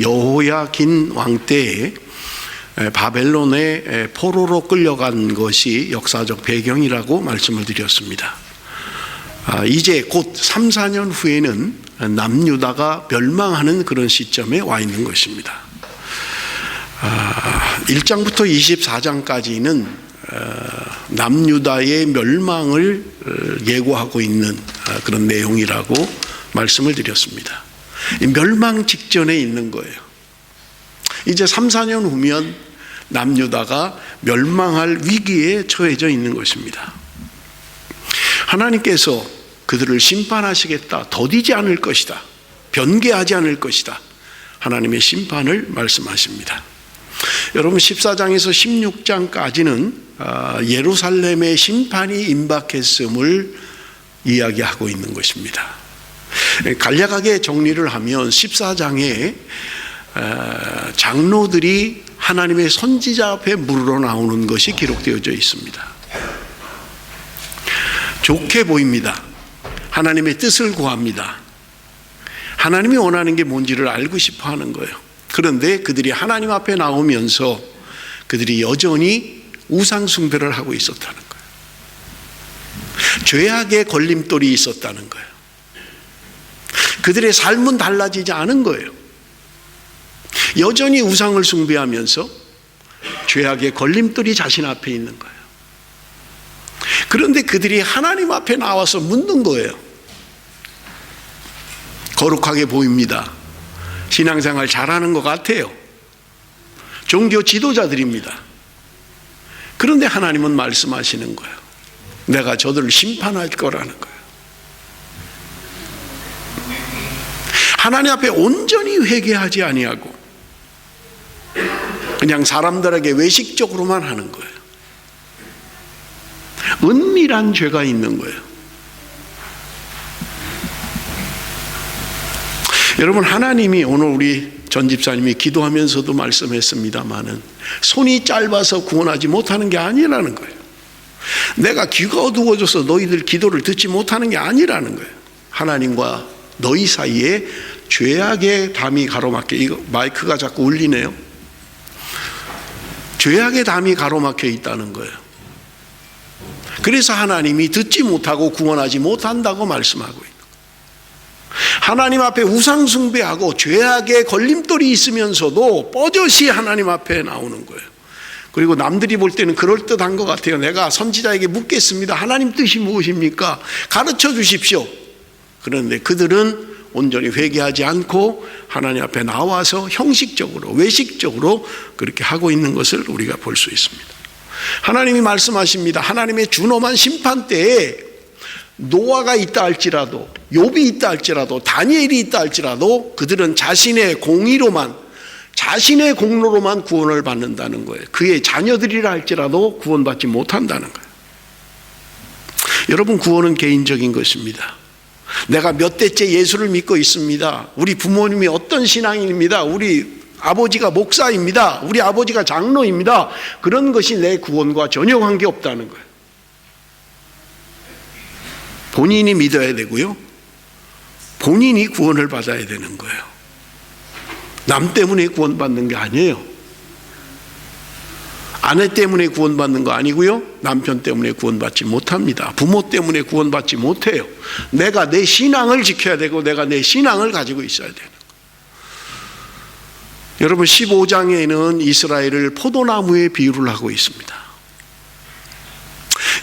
여호야긴 왕 때에 바벨론의 포로로 끌려간 것이 역사적 배경이라고 말씀을 드렸습니다. 이제 곧 3, 4년 후에는 남유다가 멸망하는 그런 시점에 와 있는 것입니다. 1장부터 24장까지는 남유다의 멸망을 예고하고 있는 그런 내용이라고 말씀을 드렸습니다. 멸망 직전에 있는 거예요. 이제 3, 4년 후면 남유다가 멸망할 위기에 처해져 있는 것입니다. 하나님께서 그들을 심판하시겠다, 더디지 않을 것이다, 변개하지 않을 것이다, 하나님의 심판을 말씀하십니다. 여러분 14장에서 16장까지는 예루살렘의 심판이 임박했음을 이야기하고 있는 것입니다. 간략하게 정리를 하면 14장에 장로들이 하나님의 선지자 앞에 물으러 나오는 것이 기록되어져 있습니다. 좋게 보입니다. 하나님의 뜻을 구합니다. 하나님이 원하는 게 뭔지를 알고 싶어 하는 거예요. 그런데 그들이 하나님 앞에 나오면서 그들이 여전히 우상 숭배를 하고 있었다는 거예요. 죄악의 걸림돌이 있었다는 거예요. 그들의 삶은 달라지지 않은 거예요. 여전히 우상을 숭배하면서 죄악의 걸림돌이 자신 앞에 있는 거예요. 그런데 그들이 하나님 앞에 나와서 묻는 거예요. 거룩하게 보입니다. 신앙생활 잘하는 것 같아요. 종교 지도자들입니다. 그런데 하나님은 말씀하시는 거예요. 내가 저들을 심판할 거라는 거예요. 하나님 앞에 온전히 회개하지 아니하고 그냥 사람들에게 외식적으로만 하는 거예요. 은밀한 죄가 있는 거예요. 여러분, 하나님이 오늘 우리 전 집사님이 기도하면서도 말씀했습니다마는 손이 짧아서 구원하지 못하는 게 아니라는 거예요. 내가 귀가 어두워져서 너희들 기도를 듣지 못하는 게 아니라는 거예요. 하나님과 너희 사이에 죄악의 담이 가로막혀, 이거 마이크가 자꾸 울리네요. 죄악의 담이 가로막혀 있다는 거예요. 그래서 하나님이 듣지 못하고 구원하지 못한다고 말씀하고 있는 거예요. 하나님 앞에 우상 숭배하고 죄악의 걸림돌이 있으면서도 뻗어시 하나님 앞에 나오는 거예요. 그리고 남들이 볼 때는 그럴듯한 것 같아요. 내가 선지자에게 묻겠습니다. 하나님 뜻이 무엇입니까? 가르쳐 주십시오. 그런데 그들은 온전히 회개하지 않고 하나님 앞에 나와서 형식적으로, 외식적으로 그렇게 하고 있는 것을 우리가 볼 수 있습니다. 하나님이 말씀하십니다. 하나님의 준엄한 심판 때에 노아가 있다 할지라도, 욥이 있다 할지라도, 다니엘이 있다 할지라도 그들은 자신의 공의로만, 자신의 공로로만 구원을 받는다는 거예요. 그의 자녀들이라 할지라도 구원받지 못한다는 거예요. 여러분, 구원은 개인적인 것입니다. 내가 몇 대째 예수를 믿고 있습니다. 우리 부모님이 어떤 신앙인입니다. 우리 아버지가 목사입니다. 우리 아버지가 장로입니다. 그런 것이 내 구원과 전혀 관계없다는 거예요. 본인이 믿어야 되고요. 본인이 구원을 받아야 되는 거예요. 남 때문에 구원받는 게 아니에요. 아내 때문에 구원받는 거 아니고요. 남편 때문에 구원받지 못합니다. 부모 때문에 구원받지 못해요. 내가 내 신앙을 지켜야 되고 내가 내 신앙을 가지고 있어야 되는 거예요. 여러분, 15장에는 이스라엘을 포도나무에 비유를 하고 있습니다.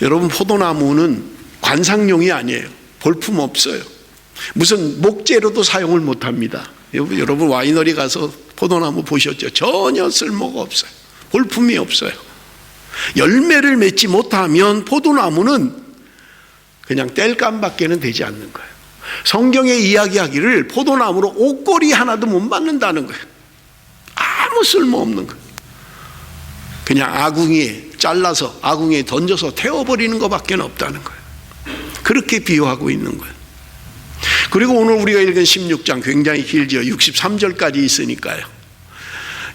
여러분, 포도나무는 관상용이 아니에요. 볼품 없어요. 무슨 목재로도 사용을 못합니다. 여러분, 와이너리 가서 포도나무 보셨죠? 전혀 쓸모가 없어요. 볼품이 없어요. 열매를 맺지 못하면 포도나무는 그냥 땔감밖에는 되지 않는 거예요. 성경에 이야기하기를 포도나무로 옷걸이 하나도 못 만든다는 거예요. 아무 쓸모없는 거예요. 그냥 아궁이에 잘라서 아궁이에 던져서 태워버리는 것밖에 없다는 거예요. 그렇게 비유하고 있는 거예요. 그리고 오늘 우리가 읽은 16장 굉장히 길죠. 63절까지 있으니까요.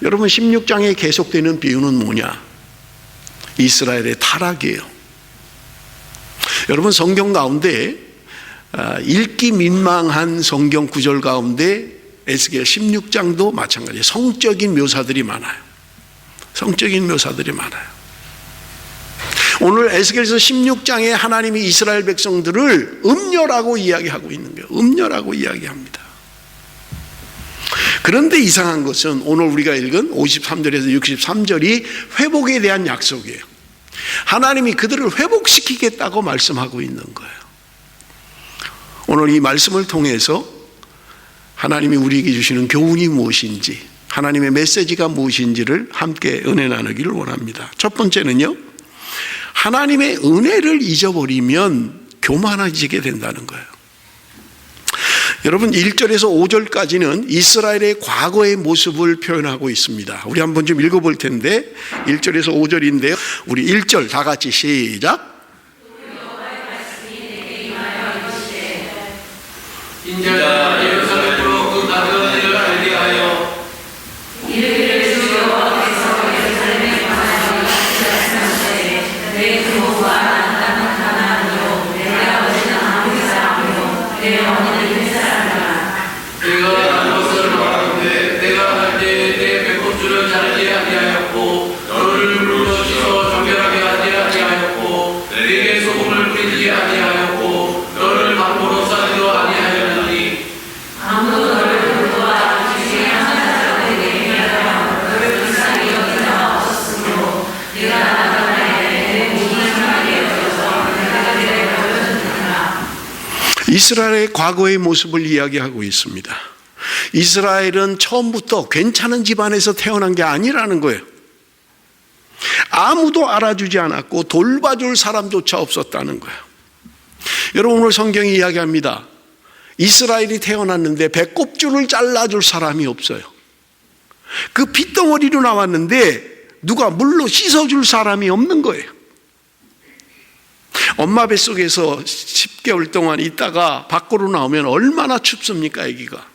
여러분, 16장에 계속되는 비유는 뭐냐? 이스라엘의 타락이에요. 여러분, 성경 가운데 읽기 민망한 성경 구절 가운데 에스겔 16장도 마찬가지예요. 성적인 묘사들이 많아요. 성적인 묘사들이 많아요. 오늘 에스겔서 16장에 하나님이 이스라엘 백성들을 음녀라고 이야기하고 있는 거예요. 음녀라고 이야기합니다. 그런데 이상한 것은 오늘 우리가 읽은 53절에서 63절이 회복에 대한 약속이에요. 하나님이 그들을 회복시키겠다고 말씀하고 있는 거예요. 오늘 이 말씀을 통해서 하나님이 우리에게 주시는 교훈이 무엇인지, 하나님의 메시지가 무엇인지를 함께 은혜 나누기를 원합니다. 첫 번째는요, 하나님의 은혜를 잊어버리면 교만해지게 된다는 거예요. 여러분 1절에서 5절까지는 이스라엘의 과거의 모습을 표현하고 있습니다. 우리 한번 좀 읽어볼 텐데 1절에서 5절인데요. 우리 1절 다 같이 시작. 인자가 예루살렘으로 그 가득한 일을 알게 하여 이르기를 주여 예루살렘에 관하여 말씀하시되 내 부모가 나는 하나님이요 내가 어제는 아무리 사람이요 내 어머니는 햇사람이라 내가 난 것을 말하는데 내가 할 때 내 배꼽줄을 자르지 아니하였고 너를 물로 씻어 정결하게 하지 아니하였고 내게 소금을 뿌리지 아니하였고 너를 방으로 싸지도 아니하였느니 아무도 너를 돌보아 주시의 하나님에게 행하여 너를 불쌍히 여긴 자가 없었으므로 내가 나가나에 내 몸이 상하게 여겨서 내가 그를 버려줬느니라. 이스라엘의 과거의 모습을 이야기하고 있습니다. 이스라엘은 처음부터 괜찮은 집안에서 태어난 게 아니라는 거예요. 아무도 알아주지 않았고 돌봐줄 사람조차 없었다는 거예요. 여러분 오늘 성경이 이야기합니다. 이스라엘이 태어났는데 배꼽줄을 잘라줄 사람이 없어요. 그 핏덩어리로 나왔는데 누가 물로 씻어줄 사람이 없는 거예요. 엄마 뱃속에서 10개월 동안 있다가 밖으로 나오면 얼마나 춥습니까, 아기가.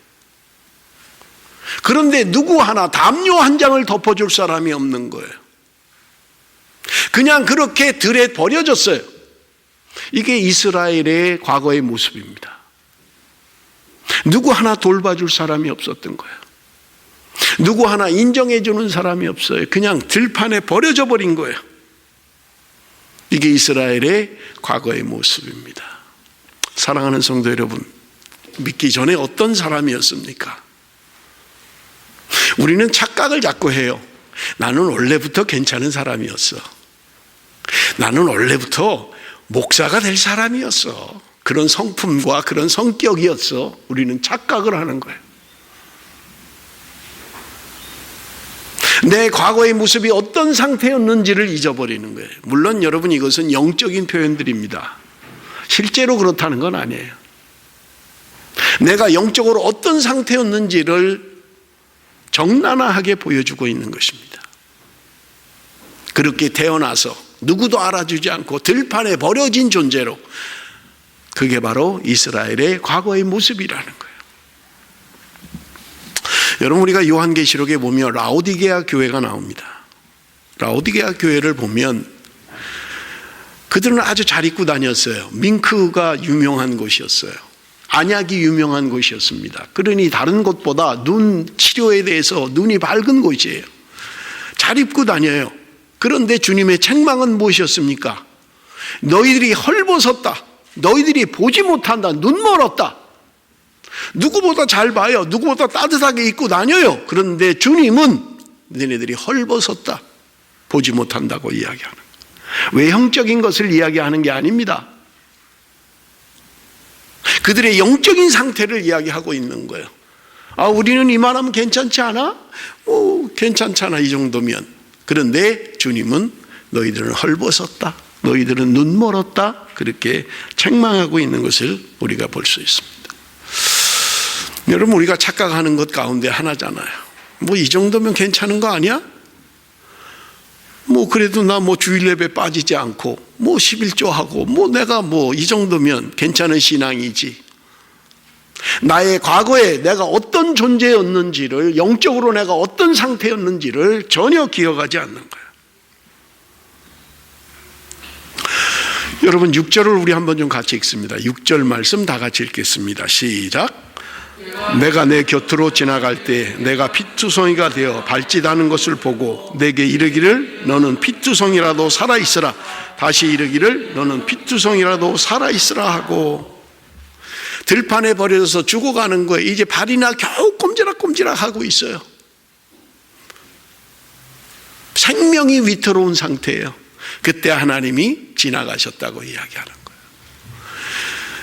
그런데 누구 하나 담요 한 장을 덮어줄 사람이 없는 거예요. 그냥 그렇게 들에 버려졌어요. 이게 이스라엘의 과거의 모습입니다. 누구 하나 돌봐줄 사람이 없었던 거예요. 누구 하나 인정해주는 사람이 없어요. 그냥 들판에 버려져 버린 거예요. 이게 이스라엘의 과거의 모습입니다. 사랑하는 성도 여러분, 믿기 전에 어떤 사람이었습니까? 우리는 착각을 자꾸 해요. 나는 원래부터 괜찮은 사람이었어. 나는 원래부터 목사가 될 사람이었어. 그런 성품과 그런 성격이었어. 우리는 착각을 하는 거예요. 내 과거의 모습이 어떤 상태였는지를 잊어버리는 거예요. 물론 여러분 이것은 영적인 표현들입니다. 실제로 그렇다는 건 아니에요. 내가 영적으로 어떤 상태였는지를 적나라하게 보여주고 있는 것입니다. 그렇게 태어나서 누구도 알아주지 않고 들판에 버려진 존재로, 그게 바로 이스라엘의 과거의 모습이라는 거예요. 여러분 우리가 요한계시록에 보면 라오디게아 교회가 나옵니다. 라오디게아 교회를 보면 그들은 아주 잘 입고 다녔어요. 밍크가 유명한 곳이었어요. 안약이 유명한 곳이었습니다. 그러니 다른 곳보다 눈 치료에 대해서 눈이 밝은 곳이에요. 잘 입고 다녀요. 그런데 주님의 책망은 무엇이었습니까? 너희들이 헐벗었다. 너희들이 보지 못한다. 눈 멀었다. 누구보다 잘 봐요. 누구보다 따뜻하게 입고 다녀요. 그런데 주님은 너희들이 헐벗었다. 보지 못한다고 이야기하는 거예요. 외형적인 것을 이야기하는 게 아닙니다. 그들의 영적인 상태를 이야기하고 있는 거예요. 아, 우리는 이만하면 괜찮지 않아? 괜찮잖아, 이 정도면. 그런데 주님은 너희들은 헐벗었다. 너희들은 눈 멀었다. 그렇게 책망하고 있는 것을 우리가 볼 수 있습니다. 여러분 우리가 착각하는 것 가운데 하나잖아요. 이 정도면 괜찮은 거 아니야? 그래도 나 주일 예배 빠지지 않고 11조하고 내가 이 정도면 괜찮은 신앙이지. 나의 과거에 내가 어떤 존재였는지를, 영적으로 내가 어떤 상태였는지를 전혀 기억하지 않는 거예요. 여러분 6절을 우리 한번 좀 같이 읽습니다. 6절 말씀 다 같이 읽겠습니다. 시작. 내가 내 곁으로 지나갈 때 내가 피투성이가 되어 발짓하는 것을 보고 내게 이르기를 너는 피투성이라도 살아있으라. 다시 이르기를 너는 피투성이라도 살아있으라 하고 들판에 버려져서 죽어가는 거예요. 이제 발이나 겨우 꼼지락꼼지락 하고 있어요. 생명이 위태로운 상태예요. 그때 하나님이 지나가셨다고 이야기하는 거예요.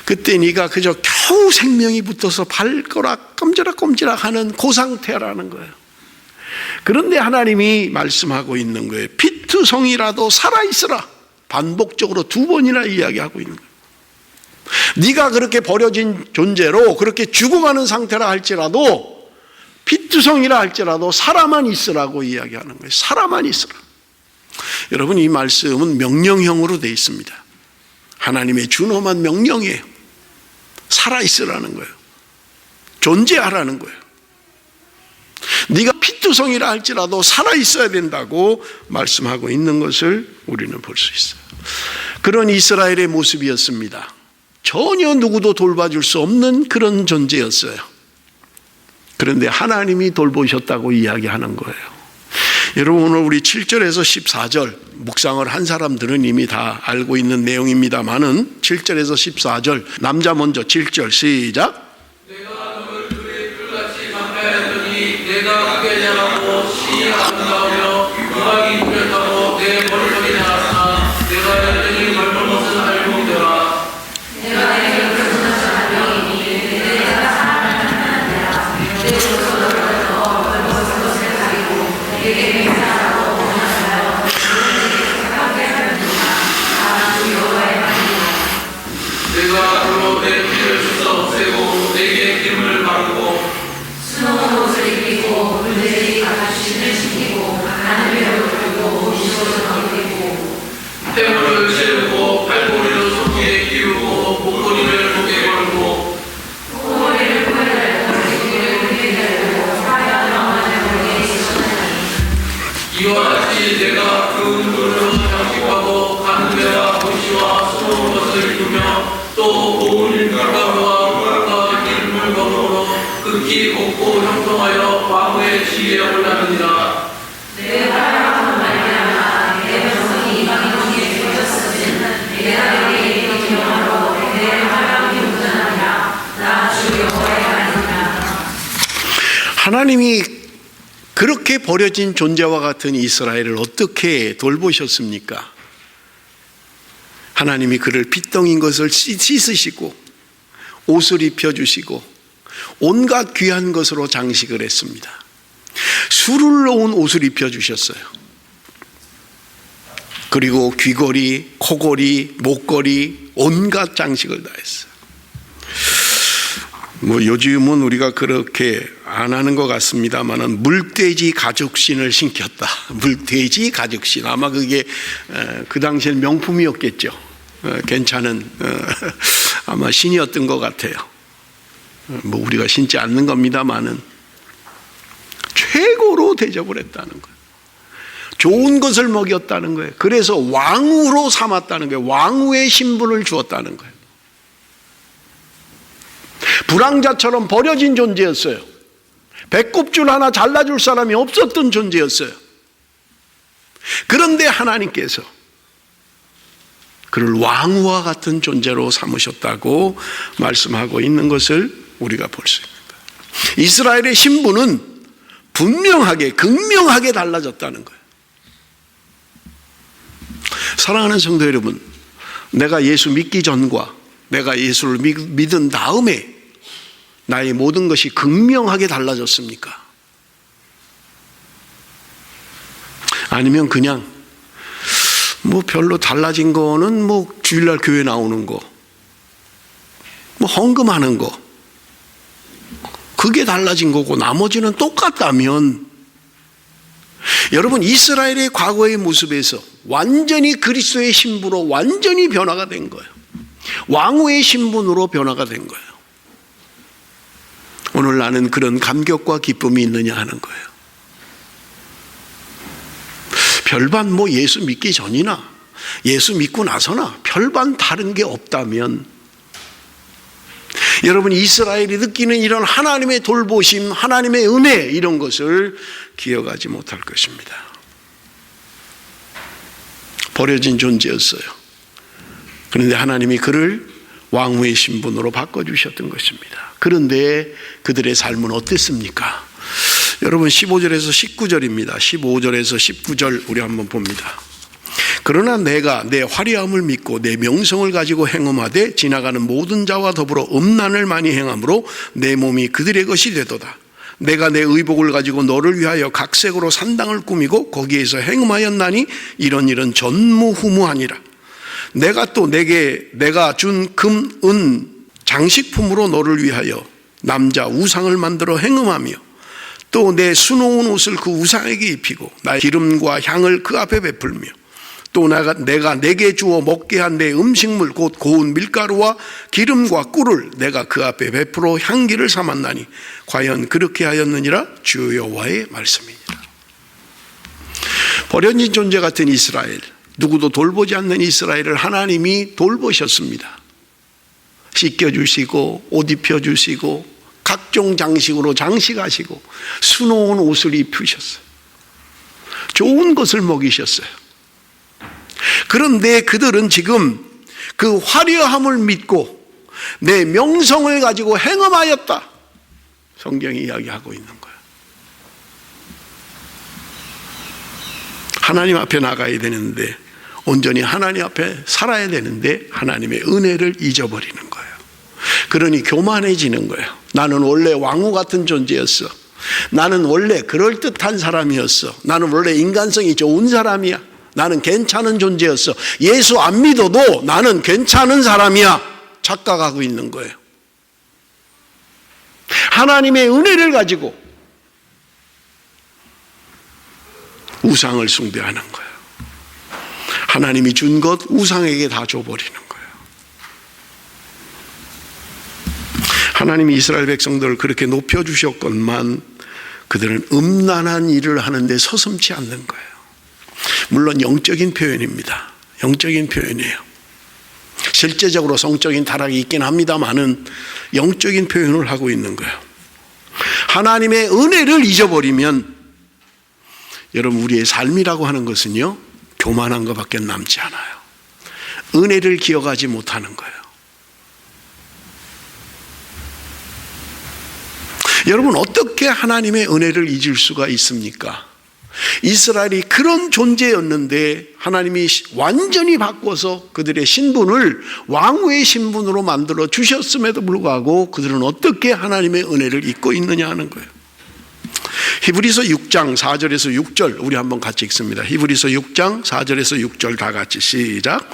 그때 네가 그저 겨우 생명이 붙어서 발가락 꼼지락꼼지락 하는 그 상태라는 거예요. 그런데 하나님이 말씀하고 있는 거예요. 피투성이라도 살아있으라. 반복적으로 2번이나 이야기하고 있는 거예요. 네가 그렇게 버려진 존재로 그렇게 죽어가는 상태라 할지라도 피투성이라 할지라도 살아만 있으라고 이야기하는 거예요. 살아만 있으라. 여러분, 이 말씀은 명령형으로 되어 있습니다. 하나님의 준엄한 명령이에요. 살아있으라는 거예요. 존재하라는 거예요. 네가 피투성이라 할지라도 살아있어야 된다고 말씀하고 있는 것을 우리는 볼 수 있어요. 그런 이스라엘의 모습이었습니다. 전혀 누구도 돌봐줄 수 없는 그런 존재였어요. 그런데 하나님이 돌보셨다고 이야기하는 거예요. 여러분, 오늘 우리 7절에서 14절 묵상을 한 사람들은 이미 다 알고 있는 내용입니다만은 7절에서 14절 남자 먼저 7절 시작. 내가 너를 그의 뿔같이 강하였더니 내가 크게 자라고 신이 아름다우며 유박이 뚜렷하고 내 머리털이 자랐으나 내가 여전히 멀던 것은 알고 있더라. 내가 내 곁에서 자라니 내가 사랑하는 자라 내 곁에서 멀던 것을 가리고 내게 맹세하고 원하여 내가 앞으로 내 피를 씻어 없애고 내게 기름을 바르고 수놓은 옷을 입히고 물들이 가죽신을 신기고 하늘을 돌리고 옷으로 덮이고 태물을 세우고 팔고리로 손에 끼우고 목걸이를 목에 걸고 목걸이를 코에 달고 귀를 귀에 달고 화려한 왕관을 머리에 씌우나니 이와 같이 내가 그 은물로 장식하고 가는데와 도시와 수놓은 것을 입으며 또 고운 밀가루와 물과 기름을 거으로 극히 곱고 형통하여 왕후의 지위에 올라느니라. 내 화려함으로 말미암아 내 백성이 이방인에게 펴졌으면 내가 내게 이르는 영화로 내 화려함이 묻어나니라. 나 주 여호와의 말이니라. 하나님이 그렇게 버려진 존재와 같은 이스라엘을 어떻게 돌보셨습니까? 하나님이 그를 핏덩인 것을 씻으시고 옷을 입혀주시고 온갖 귀한 것으로 장식을 했습니다. 술을 놓은 옷을 입혀주셨어요. 그리고 귀걸이, 코걸이, 목걸이 온갖 장식을 다 했어요. 요즘은 우리가 그렇게 안 하는 것 같습니다만은 물돼지 가죽신을 신겼다. 물돼지 가죽신. 아마 그게 그 당시엔 명품이었겠죠. 괜찮은 아마 신이었던 것 같아요. 우리가 신지 않는 겁니다만은 최고로 대접을 했다는 거예요. 좋은 것을 먹였다는 거예요. 그래서 왕후로 삼았다는 거예요. 왕후의 신분을 주었다는 거예요. 불황자처럼 버려진 존재였어요. 배꼽줄 하나 잘라줄 사람이 없었던 존재였어요. 그런데 하나님께서 그를 왕후와 같은 존재로 삼으셨다고 말씀하고 있는 것을 우리가 볼 수 있습니다. 이스라엘의 신분은 분명하게 극명하게 달라졌다는 거예요. 사랑하는 성도 여러분, 내가 예수 믿기 전과 내가 예수를 믿은 다음에 나의 모든 것이 극명하게 달라졌습니까? 아니면 그냥 별로 달라진 거는 주일날 교회 나오는 거, 헌금하는 거, 그게 달라진 거고 나머지는 똑같다면, 여러분, 이스라엘의 과거의 모습에서 완전히 그리스도의 신부로 완전히 변화가 된 거예요. 왕후의 신분으로 변화가 된 거예요. 오늘 나는 그런 감격과 기쁨이 있느냐 하는 거예요. 별반 예수 믿기 전이나 예수 믿고 나서나 별반 다른 게 없다면 여러분, 이스라엘이 느끼는 이런 하나님의 돌보심, 하나님의 은혜, 이런 것을 기억하지 못할 것입니다. 버려진 존재였어요. 그런데 하나님이 그를 왕후의 신분으로 바꿔주셨던 것입니다. 그런데 그들의 삶은 어땠습니까? 여러분, 15절에서 19절입니다. 15절에서 19절 우리 한번 봅니다. 그러나 내가 내 화려함을 믿고 내 명성을 가지고 행음하되 지나가는 모든 자와 더불어 음란을 많이 행함으로 내 몸이 그들의 것이 되도다. 내가 내 의복을 가지고 너를 위하여 각색으로 산당을 꾸미고 거기에서 행음하였나니 이런 일은 전무후무하니라. 내가 또 내가 준 금, 은 장식품으로 너를 위하여 남자 우상을 만들어 행음하며 또 내 수놓은 옷을 그 우상에게 입히고 나의 기름과 향을 그 앞에 베풀며 또 내가 내게 주어 먹게 한 내 음식물 곧 고운 밀가루와 기름과 꿀을 내가 그 앞에 베풀어 향기를 삼았나니 과연 그렇게 하였느니라. 주 여호와의 말씀이니라. 버려진 존재 같은 이스라엘, 누구도 돌보지 않는 이스라엘을 하나님이 돌보셨습니다. 씻겨주시고 옷 입혀주시고 각종 장식으로 장식하시고 수놓은 옷을 입히셨어요. 좋은 것을 먹이셨어요. 그런데 그들은 지금 그 화려함을 믿고 내 명성을 가지고 행음하였다, 성경이 이야기하고 있는 거예요. 하나님 앞에 나가야 되는데, 온전히 하나님 앞에 살아야 되는데 하나님의 은혜를 잊어버리는 거예요. 그러니 교만해지는 거예요. 나는 원래 왕후 같은 존재였어. 나는 원래 그럴듯한 사람이었어. 나는 원래 인간성이 좋은 사람이야. 나는 괜찮은 존재였어. 예수 안 믿어도 나는 괜찮은 사람이야. 착각하고 있는 거예요. 하나님의 은혜를 가지고 우상을 숭배하는 거예요. 하나님이 준 것 우상에게 다 줘버리는 거예요. 하나님이 이스라엘 백성들을 그렇게 높여주셨건만 그들은 음란한 일을 하는데 서슴지 않는 거예요. 물론 영적인 표현입니다. 영적인 표현이에요. 실제적으로 성적인 타락이 있긴 합니다만은 영적인 표현을 하고 있는 거예요. 하나님의 은혜를 잊어버리면 여러분, 우리의 삶이라고 하는 것은요, 교만한 것밖에 남지 않아요. 은혜를 기억하지 못하는 거예요. 여러분, 어떻게 하나님의 은혜를 잊을 수가 있습니까? 이스라엘이 그런 존재였는데 하나님이 완전히 바꿔서 그들의 신분을 왕후의 신분으로 만들어 주셨음에도 불구하고 그들은 어떻게 하나님의 은혜를 잊고 있느냐 하는 거예요. 히브리서 6장 4절에서 6절 우리 한번 같이 읽습니다. 히브리서 6장 4절에서 6절 다 같이 시작.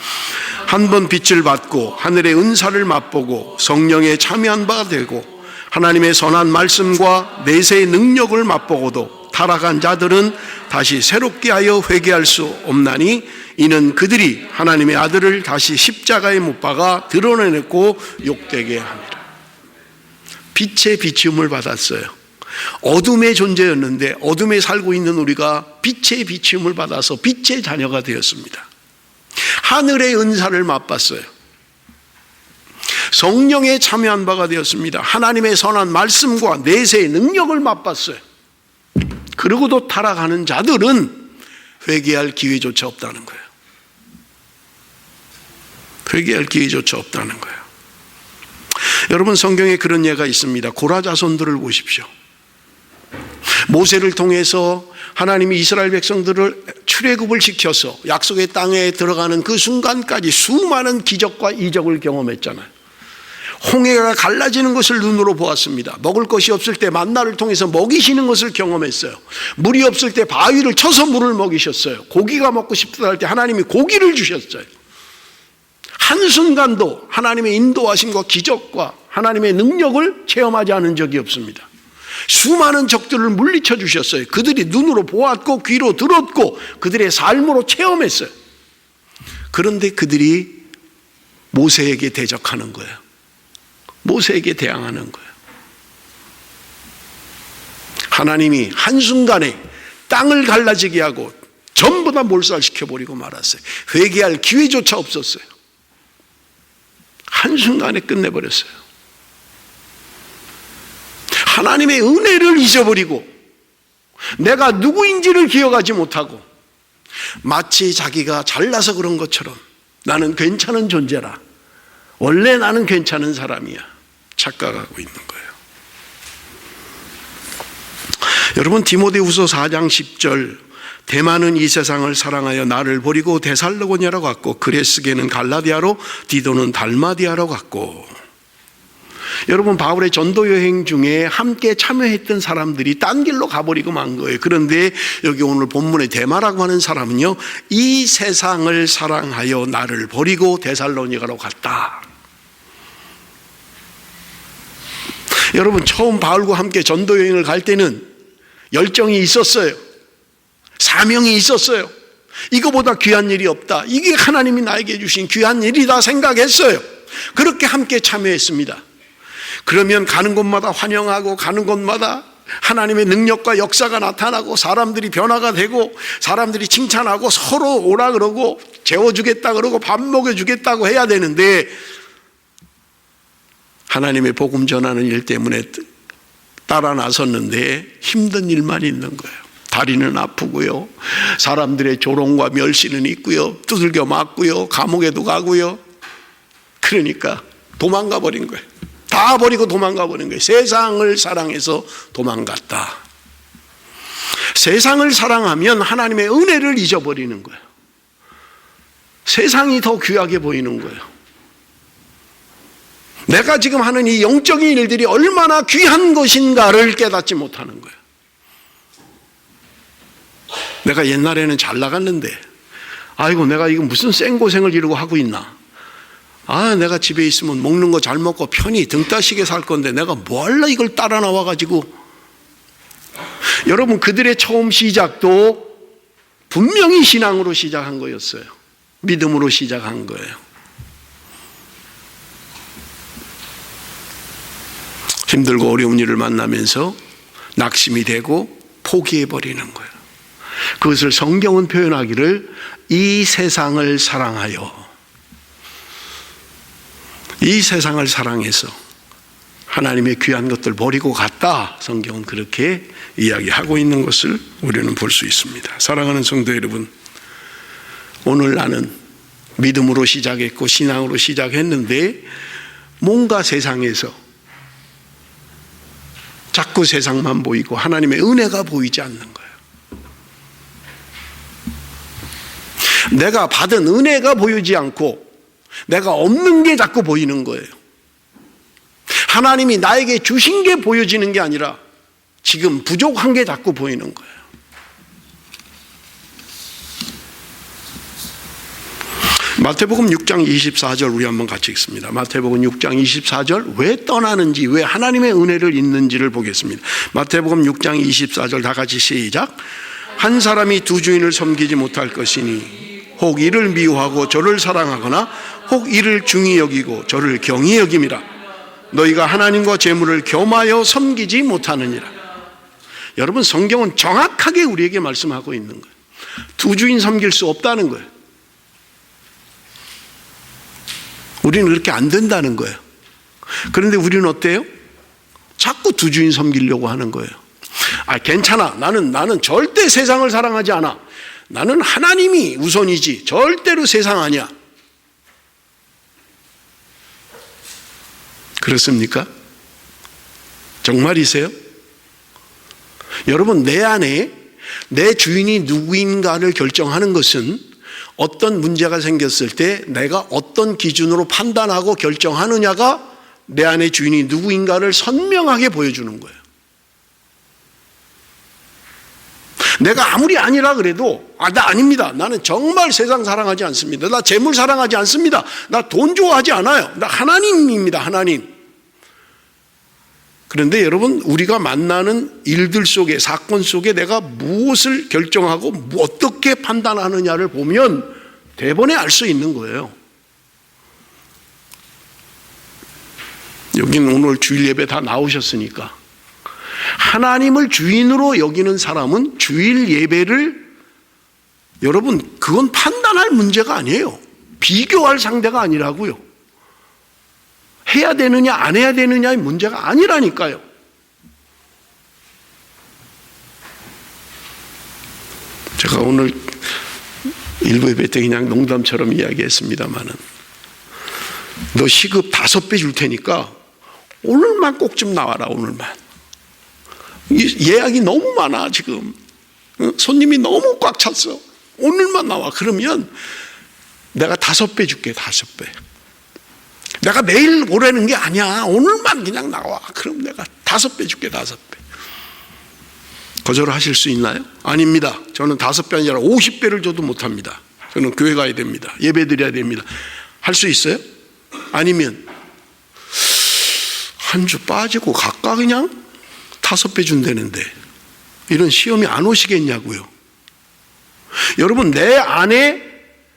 한 번 빛을 받고 하늘의 은사를 맛보고 성령에 참여한 바 되고 하나님의 선한 말씀과 내세의 능력을 맛보고도 타락한 자들은 다시 새롭게 하여 회개할 수 없나니 이는 그들이 하나님의 아들을 다시 십자가에 못 박아 드러내고 욕되게 합니다. 빛의 비춤을 받았어요. 어둠의 존재였는데 어둠에 살고 있는 우리가 빛의 비춤을 받아서 빛의 자녀가 되었습니다. 하늘의 은사를 맛봤어요. 성령에 참여한 바가 되었습니다. 하나님의 선한 말씀과 내세의 능력을 맛봤어요. 그러고도 타락하는 자들은 회개할 기회조차 없다는 거예요. 회개할 기회조차 없다는 거예요. 여러분, 성경에 그런 예가 있습니다. 고라 자손들을 보십시오. 모세를 통해서 하나님이 이스라엘 백성들을 출애굽을 시켜서 약속의 땅에 들어가는 그 순간까지 수많은 기적과 이적을 경험했잖아요. 홍해가 갈라지는 것을 눈으로 보았습니다. 먹을 것이 없을 때 만나를 통해서 먹이시는 것을 경험했어요. 물이 없을 때 바위를 쳐서 물을 먹이셨어요. 고기가 먹고 싶다 할 때 하나님이 고기를 주셨어요. 한순간도 하나님의 인도하심과 기적과 하나님의 능력을 체험하지 않은 적이 없습니다. 수많은 적들을 물리쳐 주셨어요. 그들이 눈으로 보았고 귀로 들었고 그들의 삶으로 체험했어요. 그런데 그들이 모세에게 대적하는 거예요. 모세에게 대항하는 거예요. 하나님이 한순간에 땅을 갈라지게 하고 전부 다 몰살시켜버리고 말았어요. 회개할 기회조차 없었어요. 한순간에 끝내버렸어요. 하나님의 은혜를 잊어버리고 내가 누구인지를 기억하지 못하고 마치 자기가 잘나서 그런 것처럼 나는 괜찮은 존재라, 원래 나는 괜찮은 사람이야 착각하고 있는 거예요. 여러분, 디모데후서 4장 10절, 대만은 이 세상을 사랑하여 나를 버리고 데살로니아로 갔고 그레스게는 갈라디아로 디도는 달마디아로 갔고. 여러분, 바울의 전도 여행 중에 함께 참여했던 사람들이 딴 길로 가버리고 만 거예요. 그런데 여기 오늘 본문의 데마라고 하는 사람은요, 이 세상을 사랑하여 나를 버리고 데살로니가로 갔다. 여러분, 처음 바울과 함께 전도 여행을 갈 때는 열정이 있었어요. 사명이 있었어요. 이거보다 귀한 일이 없다, 이게 하나님이 나에게 주신 귀한 일이다 생각했어요. 그렇게 함께 참여했습니다. 그러면 가는 곳마다 환영하고 가는 곳마다 하나님의 능력과 역사가 나타나고 사람들이 변화가 되고 사람들이 칭찬하고 서로 오라 그러고 재워주겠다 그러고 밥 먹여주겠다고 해야 되는데, 하나님의 복음 전하는 일 때문에 따라 나섰는데 힘든 일만 있는 거예요. 다리는 아프고요, 사람들의 조롱과 멸시는 있고요, 두들겨 맞고요, 감옥에도 가고요. 그러니까 도망가 버린 거예요. 다 버리고 도망가 버린 거예요. 세상을 사랑해서 도망갔다. 세상을 사랑하면 하나님의 은혜를 잊어버리는 거예요. 세상이 더 귀하게 보이는 거예요. 내가 지금 하는 이 영적인 일들이 얼마나 귀한 것인가를 깨닫지 못하는 거예요. 내가 옛날에는 잘 나갔는데, 아이고 내가 이거 무슨 생고생을 이러고 하고 있나, 내가 집에 있으면 먹는 거 잘 먹고 편히 등 따시게 살 건데 내가 뭐 할라 이걸 따라 나와 가지고. 여러분, 그들의 처음 시작도 분명히 신앙으로 시작한 거였어요. 믿음으로 시작한 거예요. 힘들고 어려운 일을 만나면서 낙심이 되고 포기해버리는 거예요. 그것을 성경은 표현하기를 이 세상을 사랑하여, 이 세상을 사랑해서 하나님의 귀한 것들 버리고 갔다. 성경은 그렇게 이야기하고 있는 것을 우리는 볼 수 있습니다. 사랑하는 성도 여러분, 오늘 나는 믿음으로 시작했고 신앙으로 시작했는데 뭔가 세상에서 자꾸 세상만 보이고 하나님의 은혜가 보이지 않는 거예요. 내가 받은 은혜가 보이지 않고 내가 없는 게 자꾸 보이는 거예요. 하나님이 나에게 주신 게 보여지는 게 아니라 지금 부족한 게 자꾸 보이는 거예요. 마태복음 6장 24절 우리 한번 같이 읽습니다. 마태복음 6장 24절, 왜 떠나는지, 왜 하나님의 은혜를 잊는지를 보겠습니다. 마태복음 6장 24절 다 같이 시작. 한 사람이 두 주인을 섬기지 못할 것이니 혹 이를 미워하고 저를 사랑하거나 혹 이를 중히 여기고 저를 경히 여김이라. 너희가 하나님과 재물을 겸하여 섬기지 못하느니라. 여러분, 성경은 정확하게 우리에게 말씀하고 있는 거예요. 두 주인 섬길 수 없다는 거예요. 우리는 그렇게 안 된다는 거예요. 그런데 우리는 어때요? 자꾸 두 주인 섬기려고 하는 거예요. 괜찮아. 나는 절대 세상을 사랑하지 않아. 나는 하나님이 우선이지. 절대로 세상 아니야. 그렇습니까? 정말이세요? 여러분, 내 안에 내 주인이 누구인가를 결정하는 것은 어떤 문제가 생겼을 때 내가 어떤 기준으로 판단하고 결정하느냐가 내 안에 주인이 누구인가를 선명하게 보여주는 거예요. 내가 아무리 아니라 그래도 나 아닙니다. 나는 정말 세상 사랑하지 않습니다. 나 재물 사랑하지 않습니다. 나 돈 좋아하지 않아요. 나 하나님입니다. 하나님. 그런데 여러분, 우리가 만나는 일들 속에, 사건 속에 내가 무엇을 결정하고 어떻게 판단하느냐를 보면 대번에 알 수 있는 거예요. 여기는 오늘 주일 예배 다 나오셨으니까 하나님을 주인으로 여기는 사람은 주일 예배를, 여러분, 그건 판단할 문제가 아니에요. 비교할 상대가 아니라고요. 해야 되느냐 안 해야 되느냐의 문제가 아니라니까요. 제가 오늘 일부 예배 때 그냥 농담처럼 이야기했습니다마는, 너 시급 5배 줄 테니까 오늘만 꼭 좀 나와라. 오늘만. 예약이 너무 많아 지금. 손님이 너무 꽉 찼어. 오늘만 나와. 그러면 내가 5배 줄게. 5배. 내가 내일 오라는 게 아니야. 오늘만 그냥 나와. 그럼 내가 5배 줄게. 5배. 거절하실 수 있나요? 아닙니다. 저는 5배 아니라 50배를 줘도 못합니다. 저는 교회 가야 됩니다. 예배 드려야 됩니다. 할 수 있어요? 아니면 한 주 빠지고 각각 그냥 5배 준다는데 이런 시험이 안 오시겠냐고요. 여러분, 내 안에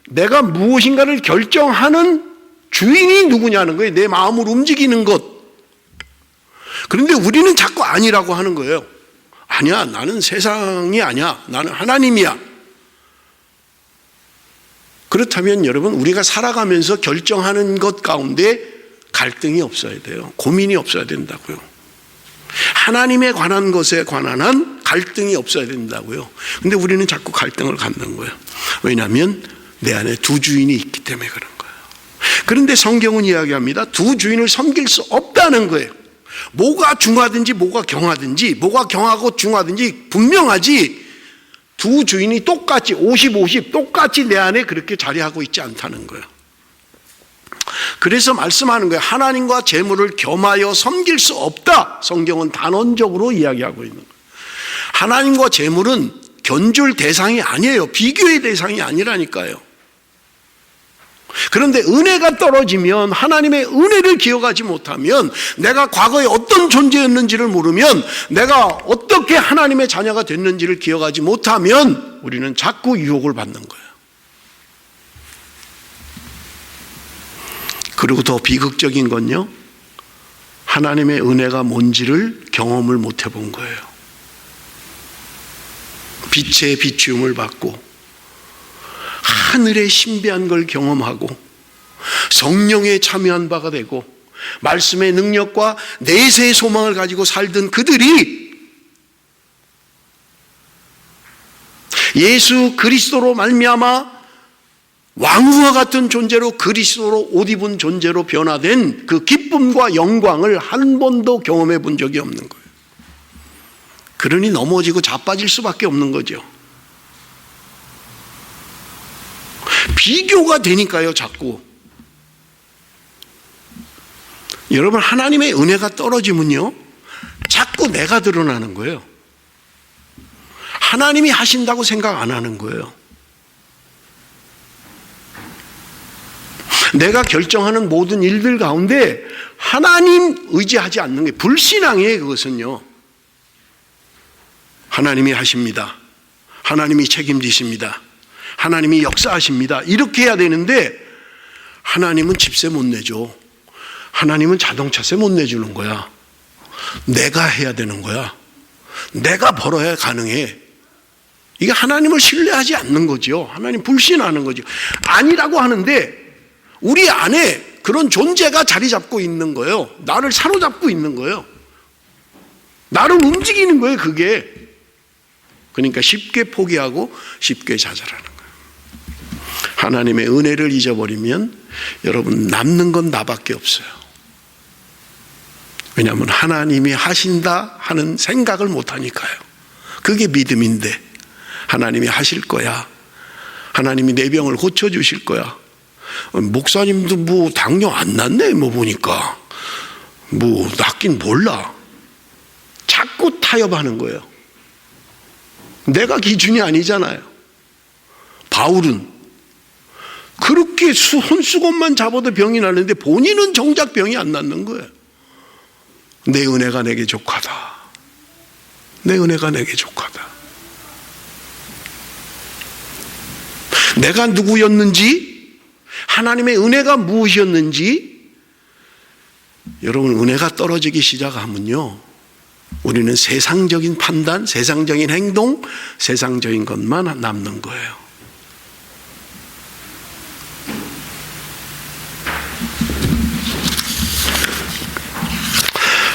내가 무엇인가를 결정하는 주인이 누구냐는 거예요. 내 마음을 움직이는 것. 그런데 우리는 자꾸 아니라고 하는 거예요. 아니야, 나는 세상이 아니야. 나는 하나님이야. 그렇다면 여러분, 우리가 살아가면서 결정하는 것 가운데 갈등이 없어야 돼요. 고민이 없어야 된다고요. 하나님에 관한 것에 관한 갈등이 없어야 된다고요. 근데 우리는 자꾸 갈등을 갖는 거예요. 왜냐하면 내 안에 두 주인이 있기 때문에 그런 거예요. 그런데 성경은 이야기합니다. 두 주인을 섬길 수 없다는 거예요. 뭐가 중하든지 뭐가 경하든지, 뭐가 경하고 중하든지 분명하지, 두 주인이 똑같이 50-50 똑같이 내 안에 그렇게 자리하고 있지 않다는 거예요. 그래서 말씀하는 거예요. 하나님과 재물을 겸하여 섬길 수 없다. 성경은 단언적으로 이야기하고 있는 거예요. 하나님과 재물은 견줄 대상이 아니에요. 비교의 대상이 아니라니까요. 그런데 은혜가 떨어지면, 하나님의 은혜를 기억하지 못하면, 내가 과거에 어떤 존재였는지를 모르면, 내가 어떻게 하나님의 자녀가 됐는지를 기억하지 못하면 우리는 자꾸 유혹을 받는 거예요. 그리고 더 비극적인 건요, 하나님의 은혜가 뭔지를 경험을 못 해본 거예요. 빛의 비추음을 받고 하늘의 신비한 걸 경험하고 성령에 참여한 바가 되고 말씀의 능력과 내세의 소망을 가지고 살던 그들이 예수 그리스도로 말미암아 왕후와 같은 존재로, 그리스도로 옷 입은 존재로 변화된 그 기쁨과 영광을 한 번도 경험해 본 적이 없는 거예요. 그러니 넘어지고 자빠질 수밖에 없는 거죠. 비교가 되니까요, 자꾸. 여러분, 하나님의 은혜가 떨어지면요, 자꾸 내가 드러나는 거예요. 하나님이 하신다고 생각 안 하는 거예요. 내가 결정하는 모든 일들 가운데 하나님 의지하지 않는 게 불신앙이에요. 그것은요, 하나님이 하십니다. 하나님이 책임지십니다. 하나님이 역사하십니다. 이렇게 해야 되는데 하나님은 집세 못 내줘. 하나님은 자동차세 못 내주는 거야. 내가 해야 되는 거야. 내가 벌어야 가능해. 이게 하나님을 신뢰하지 않는 거죠. 하나님 불신하는 거죠. 아니라고 하는데 우리 안에 그런 존재가 자리 잡고 있는 거예요. 나를 사로잡고 있는 거예요. 나를 움직이는 거예요, 그게. 그러니까 쉽게 포기하고 쉽게 좌절하는 거예요. 하나님의 은혜를 잊어버리면 여러분, 남는 건 나밖에 없어요. 왜냐하면 하나님이 하신다 하는 생각을 못하니까요. 그게 믿음인데, 하나님이 하실 거야. 하나님이 내 병을 고쳐주실 거야. 목사님도 뭐 당뇨 안 났네, 뭐 보니까. 뭐 낫긴 몰라. 자꾸 타협하는 거예요. 내가 기준이 아니잖아요. 바울은 그렇게 손수건만 잡아도 병이 나는데 본인은 정작 병이 안 낫는 거예요. 내 은혜가 내게 족하다. 내 은혜가 내게 족하다. 내가 누구였는지, 하나님의 은혜가 무엇이었는지, 여러분, 은혜가 떨어지기 시작하면요, 우리는 세상적인 판단, 세상적인 행동, 세상적인 것만 남는 거예요.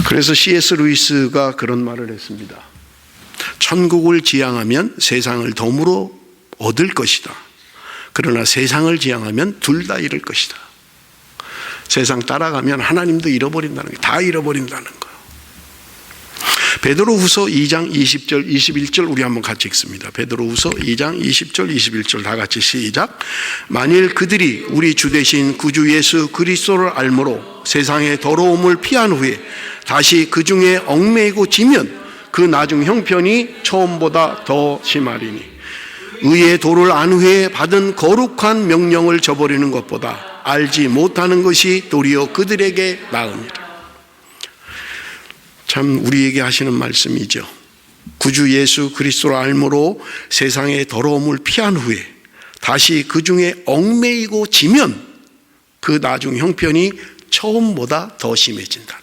그래서 C.S. 루이스가 그런 말을 했습니다. 천국을 지향하면 세상을 덤으로 얻을 것이다. 그러나 세상을 지향하면 둘 다 잃을 것이다. 세상 따라가면 하나님도 잃어버린다는 거예요. 다 잃어버린다는 거예요. 베드로후서 2장 20절 21절 우리 한번 같이 읽습니다. 베드로후서 2장 20절 21절 다 같이 시작. 만일 그들이 우리 주 되신 구주 예수 그리스도를 알므로 세상의 더러움을 피한 후에 다시 그 중에 얽매이고 지면 그 나중 형편이 처음보다 더 심하리니 의의 도를 안 후에 받은 거룩한 명령을 저버리는 것보다 알지 못하는 것이 도리어 그들에게 나으니라. 참 우리에게 하시는 말씀이죠. 구주 예수 그리스도를 알므로 세상의 더러움을 피한 후에 다시 그 중에 얽매이고 지면 그 나중 형편이 처음보다 더 심해진다는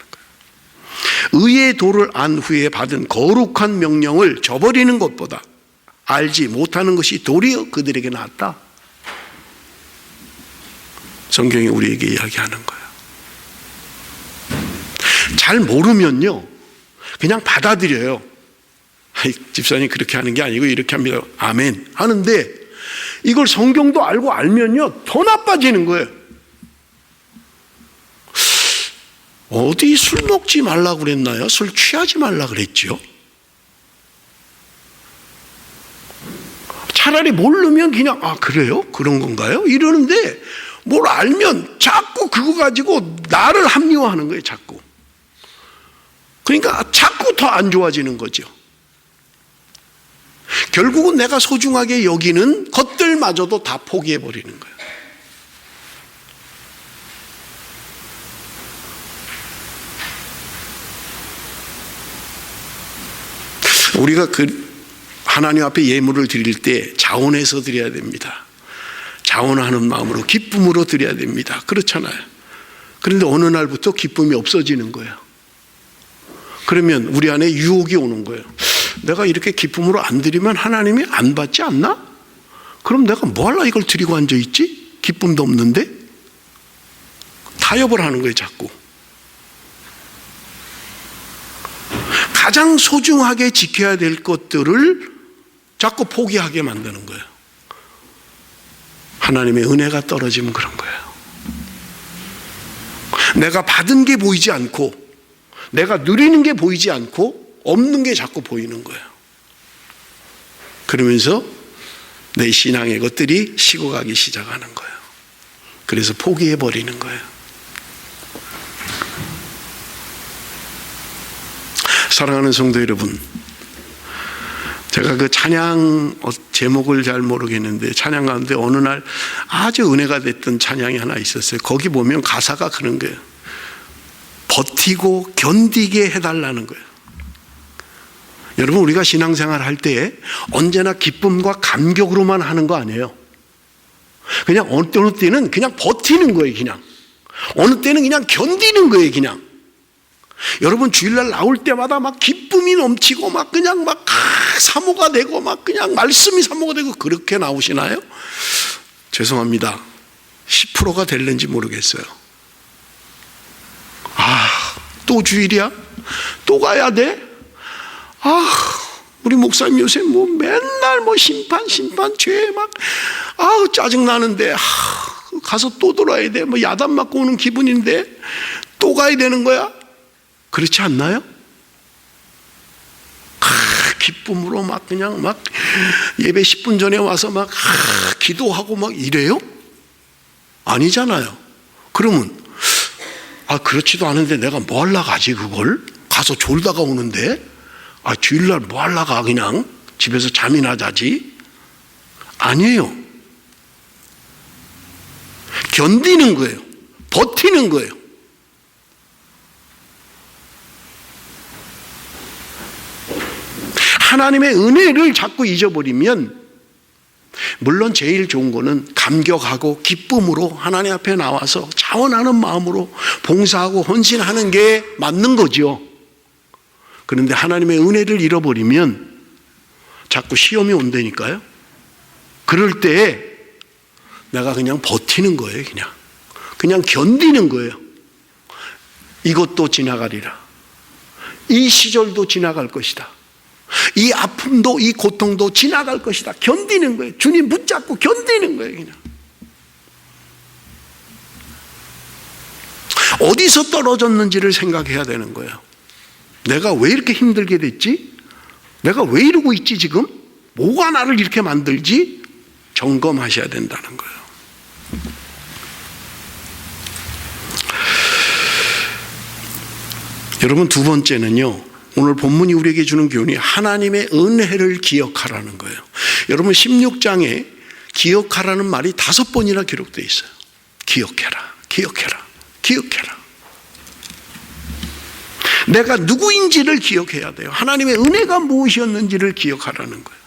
거예요. 의의 도를 안 후에 받은 거룩한 명령을 저버리는 것보다 알지 못하는 것이 도리어 그들에게 낫다. 성경이 우리에게 이야기하는 거예요. 잘 모르면요 그냥 받아들여요. 집사님 그렇게 하는 게 아니고 이렇게 합니다. 아멘 하는데 이걸 성경도 알고 알면요 더 나빠지는 거예요. 어디 술 먹지 말라고 그랬나요? 술 취하지 말라고 그랬죠. 차라리 모르면 그냥 그래요? 그런 건가요? 이러는데 뭘 알면 자꾸 그거 가지고 나를 합리화하는 거예요. 자꾸. 그러니까 자꾸 더 안 좋아지는 거죠. 결국은 내가 소중하게 여기는 것들마저도 다 포기해버리는 거예요. 우리가 하나님 앞에 예물을 드릴 때 자원해서 드려야 됩니다. 자원하는 마음으로 기쁨으로 드려야 됩니다. 그렇잖아요. 그런데 어느 날부터 기쁨이 없어지는 거예요. 그러면 우리 안에 유혹이 오는 거예요. 내가 이렇게 기쁨으로 안 드리면 하나님이 안 받지 않나? 그럼 내가 뭐 하려 이걸 드리고 앉아있지? 기쁨도 없는데? 타협을 하는 거예요. 자꾸. 가장 소중하게 지켜야 될 것들을 자꾸 포기하게 만드는 거예요. 하나님의 은혜가 떨어지면 그런 거예요. 내가 받은 게 보이지 않고 내가 누리는 게 보이지 않고 없는 게 자꾸 보이는 거예요. 그러면서 내 신앙의 것들이 식어가기 시작하는 거예요. 그래서 포기해버리는 거예요. 사랑하는 성도 여러분, 제가 그 찬양 제목을 잘 모르겠는데 찬양 가운데 어느 날 아주 은혜가 됐던 찬양이 하나 있었어요. 거기 보면 가사가 그런 거예요. 버티고 견디게 해달라는 거예요. 여러분 우리가 신앙생활 할 때 언제나 기쁨과 감격으로만 하는 거 아니에요. 그냥 어느 때는 그냥 버티는 거예요. 그냥 어느 때는 그냥 견디는 거예요. 그냥 여러분 주일날 나올 때마다 막 기쁨이 넘치고 막 그냥 막 사모가 되고 막 그냥 말씀이 사모가 되고 그렇게 나오시나요? 죄송합니다. 10%가 될는지 모르겠어요. 또 주일이야? 또 가야 돼? 우리 목사님 요새 뭐 맨날 뭐 심판 죄 막 짜증나는데 가서 또 돌아야 돼. 뭐 야단 맞고 오는 기분인데 또 가야 되는 거야? 그렇지 않나요? 기쁨으로 막 그냥 막 예배 10분 전에 와서 막 기도하고 막 이래요? 아니잖아요. 그러면 그렇지도 않은데 내가 뭐 하려고 하지 그걸? 가서 졸다가 오는데 주일날 뭐 하려고 가 그냥 집에서 잠이나 자지? 아니에요. 견디는 거예요. 버티는 거예요. 하나님의 은혜를 자꾸 잊어버리면 물론 제일 좋은 거는 감격하고 기쁨으로 하나님 앞에 나와서 자원하는 마음으로 봉사하고 헌신하는 게 맞는 거죠. 그런데 하나님의 은혜를 잃어버리면 자꾸 시험이 온다니까요. 그럴 때 내가 그냥 버티는 거예요. 그냥 견디는 거예요. 이것도 지나가리라. 이 시절도 지나갈 것이다. 이 아픔도 이 고통도 지나갈 것이다. 견디는 거예요. 주님 붙잡고 견디는 거예요. 그냥. 어디서 떨어졌는지를 생각해야 되는 거예요. 내가 왜 이렇게 힘들게 됐지? 내가 왜 이러고 있지 지금? 뭐가 나를 이렇게 만들지? 점검하셔야 된다는 거예요. 여러분, 두 번째는요, 오늘 본문이 우리에게 주는 교훈이 하나님의 은혜를 기억하라는 거예요. 여러분, 16장에 기억하라는 말이 5번이나 기록되어 있어요. 기억해라, 기억해라, 기억해라. 내가 누구인지를 기억해야 돼요. 하나님의 은혜가 무엇이었는지를 기억하라는 거예요.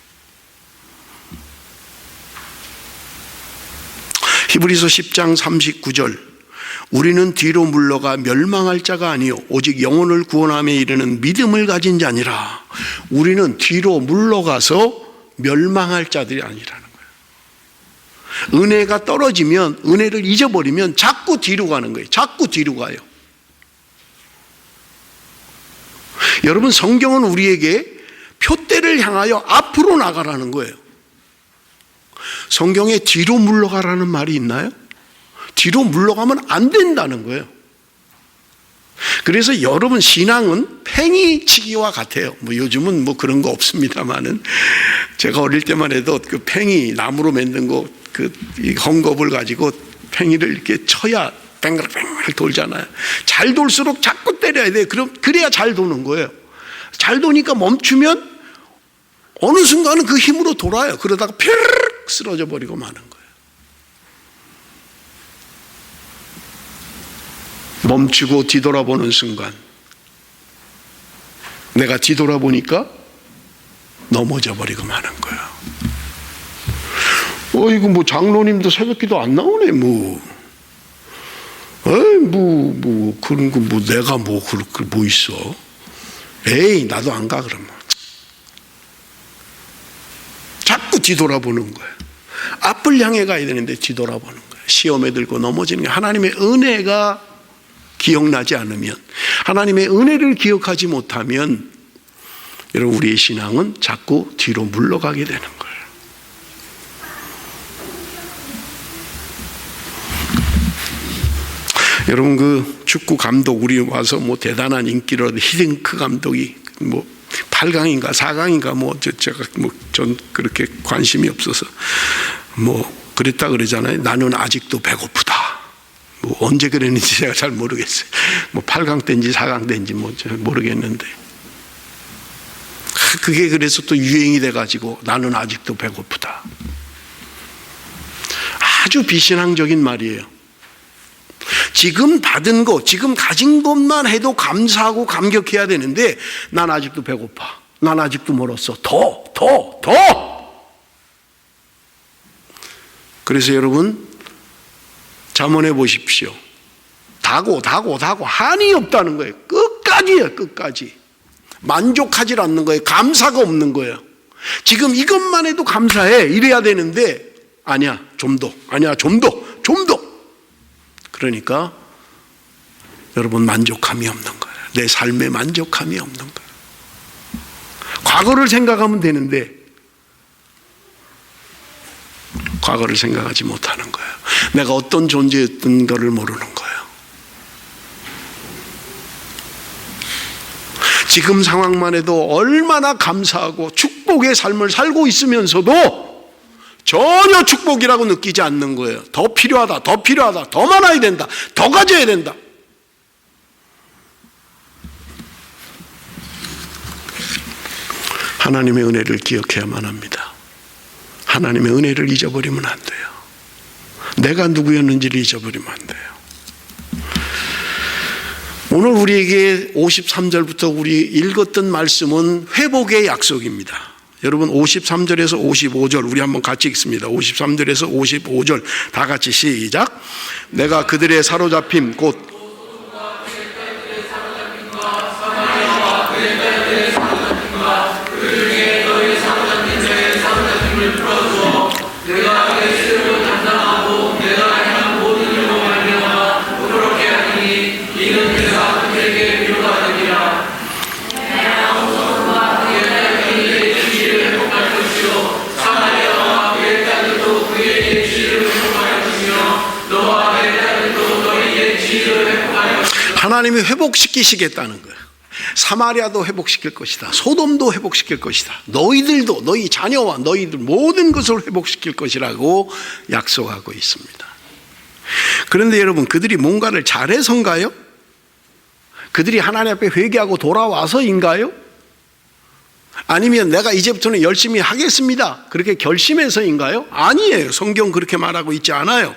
히브리서 10장 39절, 우리는 뒤로 물러가 멸망할 자가 아니요 오직 영혼을 구원함에 이르는 믿음을 가진 자니라. 우리는 뒤로 물러가서 멸망할 자들이 아니라는 거예요. 은혜가 떨어지면, 은혜를 잊어버리면 자꾸 뒤로 가는 거예요. 자꾸 뒤로 가요. 여러분, 성경은 우리에게 표대를 향하여 앞으로 나가라는 거예요. 성경에 뒤로 물러가라는 말이 있나요? 뒤로 물러가면 안 된다는 거예요. 그래서 여러분, 신앙은 팽이치기와 같아요. 뭐 요즘은 뭐 그런 거 없습니다만은, 제가 어릴 때만 해도 그 팽이 나무로 만든 거, 그 헝겊을 가지고 팽이를 이렇게 쳐야 뱅글뱅글 돌잖아요. 잘 돌수록 자꾸 때려야 돼요. 그래야 잘 도는 거예요. 잘 도니까 멈추면 어느 순간은 그 힘으로 돌아요. 그러다가 펴르륵 쓰러져 버리고 마는 거예요. 멈추고 뒤돌아보는 순간, 내가 뒤돌아보니까 넘어져 버리고 마는 거예요. 이거 뭐 장로님도 새벽기도 안 나오네 뭐. 그런 거 뭐 내가 뭐 그렇게 뭐 있어? 에이, 나도 안 가 그러면. 자꾸 뒤돌아보는 거예요. 앞을 향해 가야 되는데 뒤돌아보는 거예요. 시험에 들고 넘어지는 게, 하나님의 은혜가 기억나지 않으면, 하나님의 은혜를 기억하지 못하면, 여러분, 우리의 신앙은 자꾸 뒤로 물러가게 되는 거예요. 여러분, 그 축구 감독, 우리 와서 뭐 대단한 인기로 히딩크 감독이 뭐 8강인가 4강인가 뭐 제가 뭐 전 그렇게 관심이 없어서 뭐 그랬다 그러잖아요. 나는 아직도 배고프다. 뭐 언제 그랬는지 제가 잘 모르겠어요. 뭐 8강 때인지 4강 때인지 뭐 모르겠는데, 그게 그래서 또 유행이 돼가지고 나는 아직도 배고프다. 아주 비신앙적인 말이에요. 지금 받은 거, 지금 가진 것만 해도 감사하고 감격해야 되는데, 난 아직도 배고파. 난 아직도 멀었어. 더. 그래서 여러분, 잠언해 보십시오. 다고 한이 없다는 거예요. 끝까지예요, 끝까지. 만족하지 않는 거예요. 감사가 없는 거예요. 지금 이것만 해도 감사해. 이래야 되는데, 아니야, 좀 더. 그러니까 여러분, 만족함이 없는 거예요. 내 삶에 만족함이 없는 거예요. 과거를 생각하면 되는데 과거를 생각하지 못하는 거예요. 내가 어떤 존재였던 것을 모르는 거예요. 지금 상황만 해도 얼마나 감사하고 축복의 삶을 살고 있으면서도 전혀 축복이라고 느끼지 않는 거예요. 더 필요하다, 더 많아야 된다, 더 가져야 된다. 하나님의 은혜를 기억해야만 합니다. 하나님의 은혜를 잊어버리면 안 돼요. 내가 누구였는지를 잊어버리면 안 돼요. 오늘 우리에게 53절부터 우리 읽었던 말씀은 회복의 약속입니다. 여러분, 53절에서 55절 우리 한번 같이 읽습니다. 53절에서 55절 다 같이 시작. 내가 그들의 사로잡힘 곧 하나님이 회복시키시겠다는 거예요. 사마리아도 회복시킬 것이다. 소돔도 회복시킬 것이다. 너희들도, 너희 자녀와 너희들 모든 것을 회복시킬 것이라고 약속하고 있습니다. 그런데 여러분, 그들이 뭔가를 잘해서인가요? 그들이 하나님 앞에 회개하고 돌아와서인가요? 아니면 내가 이제부터는 열심히 하겠습니다, 그렇게 결심해서인가요? 아니에요. 성경 그렇게 말하고 있지 않아요.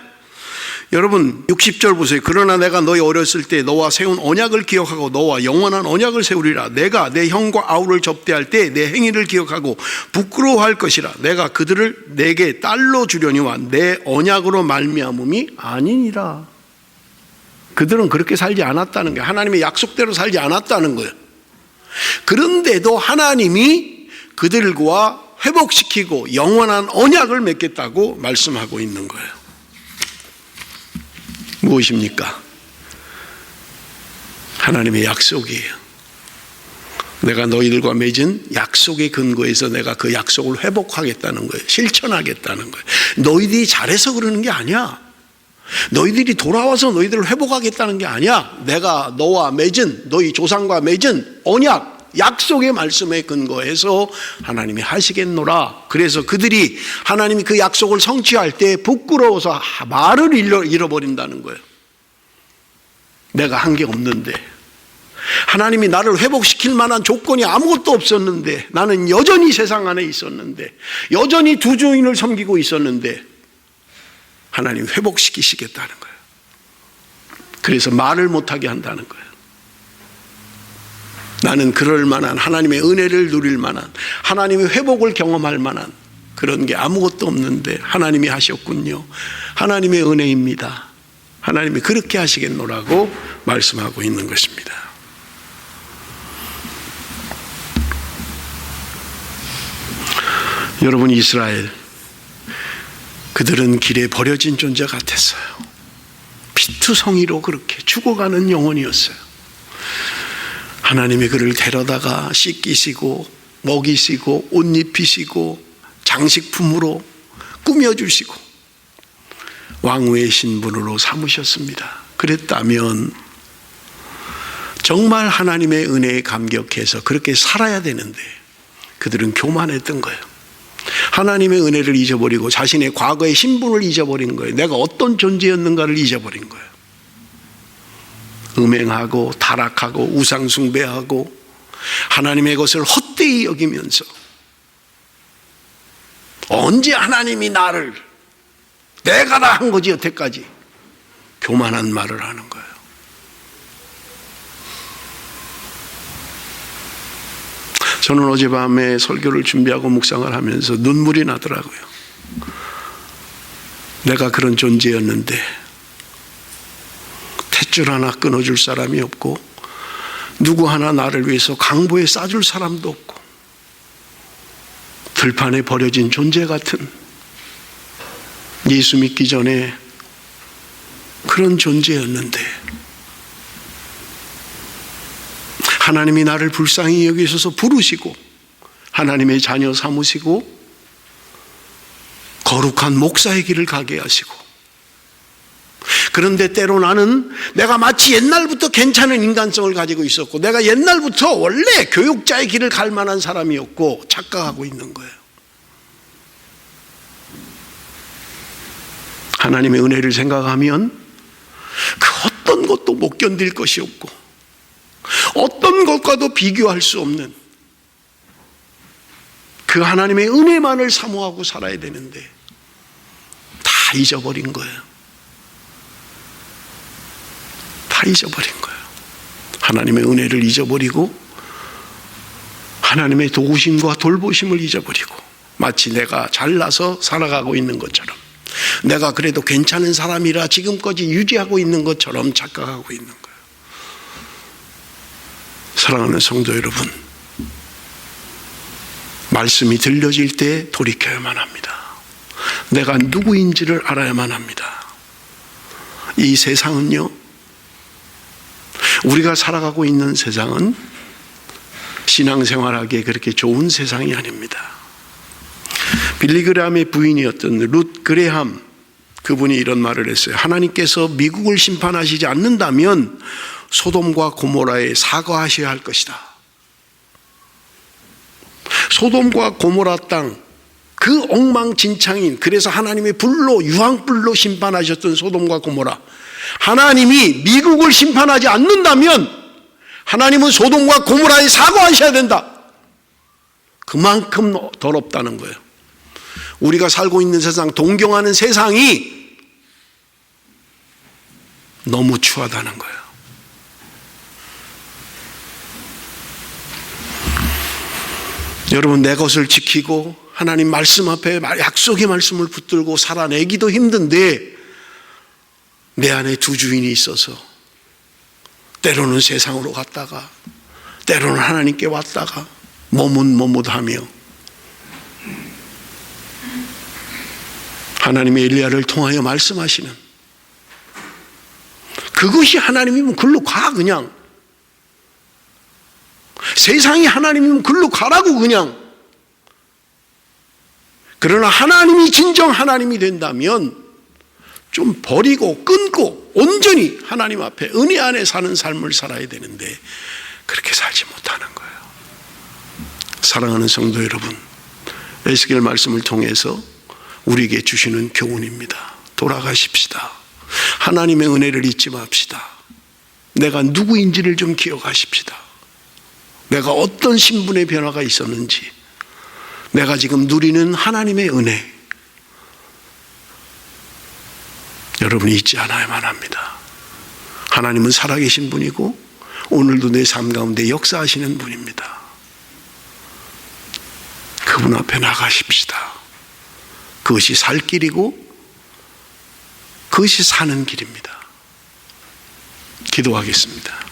여러분 60절 보세요. 그러나 내가 너희 어렸을 때 너와 세운 언약을 기억하고 너와 영원한 언약을 세우리라. 내가 내 형과 아우를 접대할 때 내 행위를 기억하고 부끄러워할 것이라. 내가 그들을 내게 딸로 주려니와 내 언약으로 말미암음이 아니니라. 그들은 그렇게 살지 않았다는 거예요. 하나님의 약속대로 살지 않았다는 거예요. 그런데도 하나님이 그들과 회복시키고 영원한 언약을 맺겠다고 말씀하고 있는 거예요. 무엇입니까? 하나님의 약속이에요. 내가 너희들과 맺은 약속의 근거에서 내가 그 약속을 회복하겠다는 거예요. 실천하겠다는 거예요. 너희들이 잘해서 그러는 게 아니야. 너희들이 돌아와서 너희들을 회복하겠다는 게 아니야. 내가 너와 맺은, 너희 조상과 맺은 언약, 약속의 말씀에 근거해서 하나님이 하시겠노라. 그래서 그들이 하나님이 그 약속을 성취할 때 부끄러워서 말을 잃어버린다는 거예요. 내가 한 게 없는데, 하나님이 나를 회복시킬 만한 조건이 아무것도 없었는데, 나는 여전히 세상 안에 있었는데, 여전히 두 주인을 섬기고 있었는데 하나님 회복시키시겠다는 거예요. 그래서 말을 못하게 한다는 거예요. 나는 그럴 만한, 하나님의 은혜를 누릴 만한, 하나님의 회복을 경험할 만한 그런 게 아무것도 없는데 하나님이 하셨군요. 하나님의 은혜입니다. 하나님이 그렇게 하시겠노라고 말씀하고 있는 것입니다. 여러분, 이스라엘, 그들은 길에 버려진 존재 같았어요. 피투성이로 그렇게 죽어가는 영혼이었어요. 하나님이 그를 데려다가 씻기시고 먹이시고 옷 입히시고 장식품으로 꾸며주시고 왕후의 신분으로 삼으셨습니다. 그랬다면 정말 하나님의 은혜에 감격해서 그렇게 살아야 되는데 그들은 교만했던 거예요. 하나님의 은혜를 잊어버리고 자신의 과거의 신분을 잊어버린 거예요. 내가 어떤 존재였는가를 잊어버린 거예요. 음행하고 타락하고 우상숭배하고 하나님의 것을 헛되이 여기면서 언제 하나님이 나를, 내가 다 한 거지 여태까지, 교만한 말을 하는 거예요. 저는 어젯밤에 설교를 준비하고 묵상을 하면서 눈물이 나더라고요. 내가 그런 존재였는데 탯줄 하나 끊어줄 사람이 없고 누구 하나 나를 위해서 강보에 싸줄 사람도 없고 들판에 버려진 존재 같은, 예수 믿기 전에 그런 존재였는데 하나님이 나를 불쌍히 여기셔서 부르시고 하나님의 자녀 삼으시고 거룩한 목사의 길을 가게 하시고, 그런데 때로 나는 내가 마치 옛날부터 괜찮은 인간성을 가지고 있었고 내가 옛날부터 원래 교육자의 길을 갈 만한 사람이었고 착각하고 있는 거예요. 하나님의 은혜를 생각하면 그 어떤 것도 못 견딜 것이 없고 어떤 것과도 비교할 수 없는 그 하나님의 은혜만을 사모하고 살아야 되는데 다 잊어버린 거예요. 다 잊어버린 거예요. 하나님의 은혜를 잊어버리고 하나님의 도우심과 돌보심을 잊어버리고 마치 내가 잘나서 살아가고 있는 것처럼, 내가 그래도 괜찮은 사람이라 지금까지 유지하고 있는 것처럼 착각하고 있는 거예요. 사랑하는 성도 여러분, 말씀이 들려질 때 돌이켜야만 합니다. 내가 누구인지를 알아야만 합니다. 이 세상은요, 우리가 살아가고 있는 세상은 신앙생활하기에 그렇게 좋은 세상이 아닙니다. 빌리 그레함의 부인이었던 룻 그레함, 그분이 이런 말을 했어요. 하나님께서 미국을 심판하시지 않는다면 소돔과 고모라에 사과하셔야 할 것이다. 소돔과 고모라 땅, 그 엉망진창인, 그래서 하나님의 불로, 유황불로 심판하셨던 소돔과 고모라, 하나님이 미국을 심판하지 않는다면 하나님은 소돔과 고모라에 사과하셔야 된다. 그만큼 더럽다는 거예요. 우리가 살고 있는 세상, 동경하는 세상이 너무 추하다는 거예요. 여러분, 내 것을 지키고 하나님 말씀 앞에 약속의 말씀을 붙들고 살아내기도 힘든데, 내 안에 두 주인이 있어서 때로는 세상으로 갔다가 때로는 하나님께 왔다가 머뭇머뭇하며, 하나님의 엘리야를 통하여 말씀하시는, 그것이 하나님이면 글로 가. 그냥 세상이 하나님이면 글로 가라고. 그냥. 그러나 하나님이 진정 하나님이 된다면 좀 버리고 끊고 온전히 하나님 앞에 은혜 안에 사는 삶을 살아야 되는데, 그렇게 살지 못하는 거예요. 사랑하는 성도 여러분, 에스겔 말씀을 통해서 우리에게 주시는 교훈입니다. 돌아가십시다. 하나님의 은혜를 잊지 맙시다. 내가 누구인지를 좀 기억하십시다. 내가 어떤 신분의 변화가 있었는지, 내가 지금 누리는 하나님의 은혜, 여러분이 잊지 않아야만 합니다. 하나님은 살아계신 분이고 오늘도 내 삶 가운데 역사하시는 분입니다. 그분 앞에 나가십시다. 그것이 살 길이고 그것이 사는 길입니다. 기도하겠습니다.